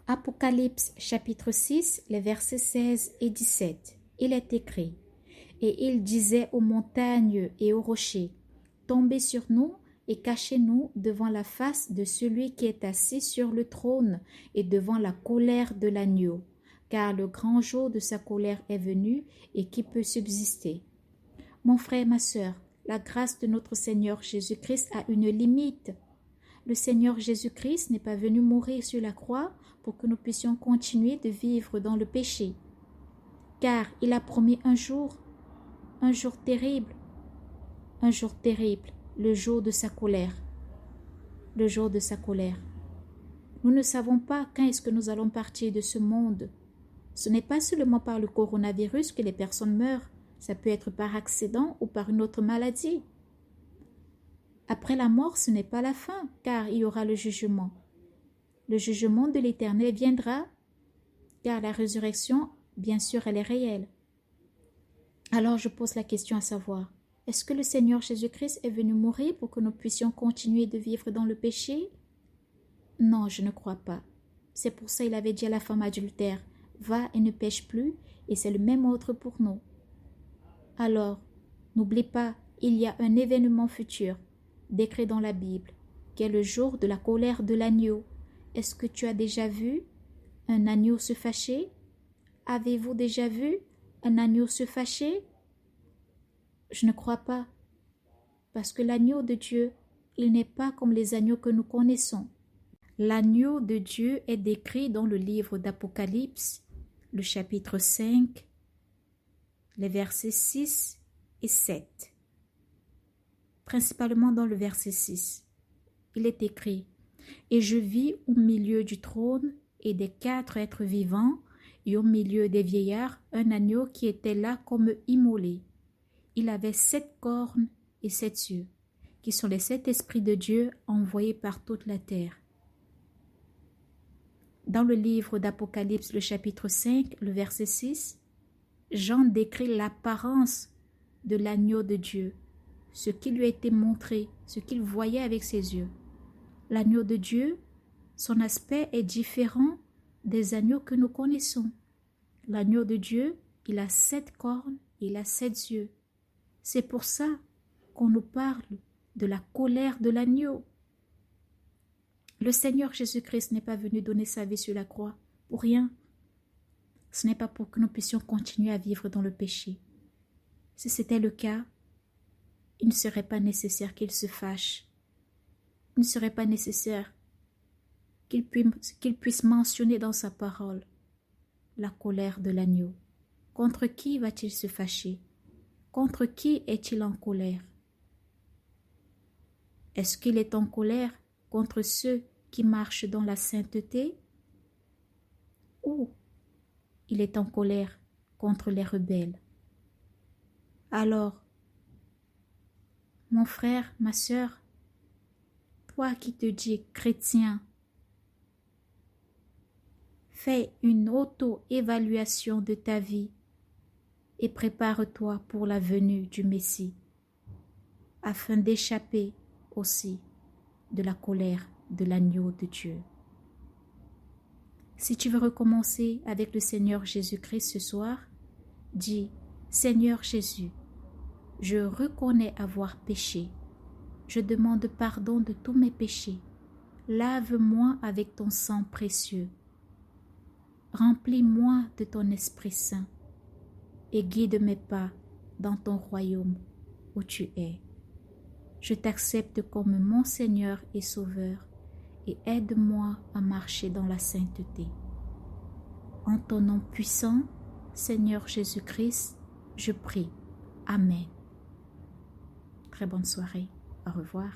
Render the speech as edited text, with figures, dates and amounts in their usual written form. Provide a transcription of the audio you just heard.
Apocalypse chapitre 6, les versets 16 et 17. Il est écrit: Et il disait aux montagnes et aux rochers: Tombez sur nous et cachez-nous devant la face de celui qui est assis sur le trône et devant la colère de l'agneau, car le grand jour de sa colère est venu, et qui peut subsister? Mon frère et ma sœur, la grâce de notre Seigneur Jésus-Christ a une limite. Le Seigneur Jésus-Christ n'est pas venu mourir sur la croix pour que nous puissions continuer de vivre dans le péché, car il a promis un jour terrible, le jour de sa colère. Le jour de sa colère. Nous ne savons pas quand est-ce que nous allons partir de ce monde. Ce n'est pas seulement par le coronavirus que les personnes meurent, ça peut être par accident ou par une autre maladie. Après la mort, ce n'est pas la fin, car il y aura le jugement. Le jugement de l'Éternel viendra, car la résurrection, bien sûr, elle est réelle. Alors je pose la question à savoir, est-ce que le Seigneur Jésus-Christ est venu mourir pour que nous puissions continuer de vivre dans le péché? Non, je ne crois pas. C'est pour ça qu'il avait dit à la femme adultère: va et ne pêche plus, et c'est le même ordre pour nous. Alors, n'oublie pas, il y a un événement futur, décrit dans la Bible, qui est le jour de la colère de l'agneau. Est-ce que tu as déjà vu un agneau se fâcher? Avez-vous déjà vu un agneau se fâcher? Je ne crois pas, parce que l'agneau de Dieu, il n'est pas comme les agneaux que nous connaissons. L'agneau de Dieu est décrit dans le livre d'Apocalypse, le chapitre 5, les versets 6 et 7. Principalement dans le verset 6, il est écrit: Et je vis au milieu du trône et des 4 êtres vivants, et au milieu des vieillards, un agneau qui était là comme immolé. Il avait 7 cornes et 7 yeux, qui sont les 7 esprits de Dieu envoyés par toute la terre. Dans le livre d'Apocalypse, le chapitre 5, le verset 6, Jean décrit l'apparence de l'agneau de Dieu, ce qui lui a été montré, ce qu'il voyait avec ses yeux. L'agneau de Dieu, son aspect est différent des agneaux que nous connaissons. L'agneau de Dieu, il a 7 cornes, il a 7 yeux. C'est pour ça qu'on nous parle de la colère de l'agneau. Le Seigneur Jésus-Christ n'est pas venu donner sa vie sur la croix pour rien. Ce n'est pas pour que nous puissions continuer à vivre dans le péché. Si c'était le cas, il ne serait pas nécessaire qu'il se fâche. Il ne serait pas nécessaire qu'il puisse mentionner dans sa parole la colère de l'agneau. Contre qui va-t-il se fâcher? Contre qui est-il en colère? Est-ce qu'il est en colère contre ceux qui marchent dans la sainteté? Ou il est en colère contre les rebelles? Alors, mon frère, ma sœur, toi qui te dis chrétien, fais une auto-évaluation de ta vie et prépare-toi pour la venue du Messie, afin d'échapper aussi de la colère de l'agneau de Dieu. Si tu veux recommencer avec le Seigneur Jésus-Christ ce soir, dis: Seigneur Jésus, je reconnais avoir péché. Je demande pardon de tous mes péchés. Lave-moi avec ton sang précieux. Remplis-moi de ton Esprit Saint et guide mes pas dans ton royaume où tu es. Je t'accepte comme mon Seigneur et Sauveur et aide-moi à marcher dans la sainteté. En ton nom puissant, Seigneur Jésus-Christ, je prie. Amen. Très bonne soirée. Au revoir.